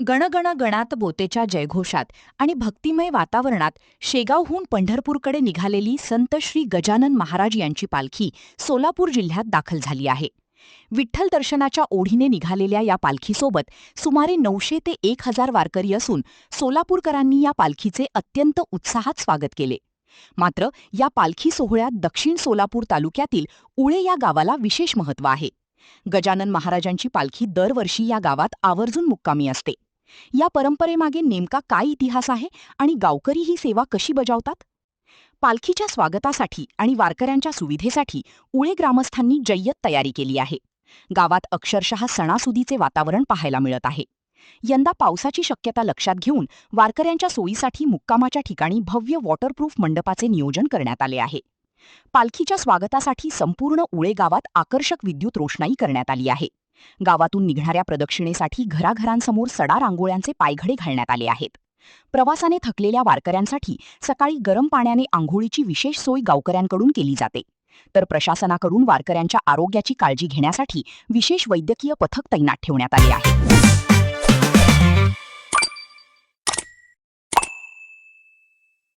गणगण गणात बोतेच्या जयघोषात आणि भक्तिमय वातावरणात शेगावहून पंढरपूरकडे निघालेली संत श्री गजानन महाराज यांची पालखी सोलापूर जिल्ह्यात दाखल झाली आहे. विठ्ठल दर्शनाच्या ओढीने निघालेल्या या पालखीसोबत सुमारे 900 ते 1000 वारकरी असून सोलापूरकरांनी या पालखीचे अत्यंत उत्साहात स्वागत केले. मात्र या पालखी सोहळ्यात दक्षिण सोलापूर तालुक्यातील उळे या गावाला विशेष महत्त्व आहे. गजानन महाराजांची पालखी दरवर्षी या गावात आवर्जून मुक्कामी असते. या परंपरेमागे नेमका काय इतिहास आहे आणि गावकरी ही सेवा कशी बजावतात? पालखीच्या स्वागतासाठी आणि वारकऱ्यांच्या सुविधेसाठी उळे ग्रामस्थांनी जय्यत तयारी केली आहे. गावात अक्षरशः सणासुदीचे वातावरण पाहायला मिळत आहे. यंदा पावसाची शक्यता लक्षात घेऊन वारकऱ्यांच्या सोयीसाठी मुक्कामाच्या ठिकाणी भव्य वॉटरप्रूफ मंडपाचे नियोजन करण्यात आले आहे. पालखीच्या स्वागतासाठी संपूर्ण उळे गावात आकर्षक विद्युत रोषणाई करण्यात आली आहे. गावातून निघणाऱ्या प्रदक्षिणेसाठी घराघरांसमोर सडा रांगोळ्यांचे पायघडे घालण्यात आले आहेत. प्रवासाने थकलेल्या वारकऱ्यांसाठी सकाळी गरम पाण्याने आंघोळीची विशेष सोय गावकऱ्यांकडून केली जाते. तर प्रशासनाकडून वारकऱ्यांच्या आरोग्याची काळजी घेण्यासाठी विशेष वैद्यकीय पथक तैनात ठेवण्यात आले आहे.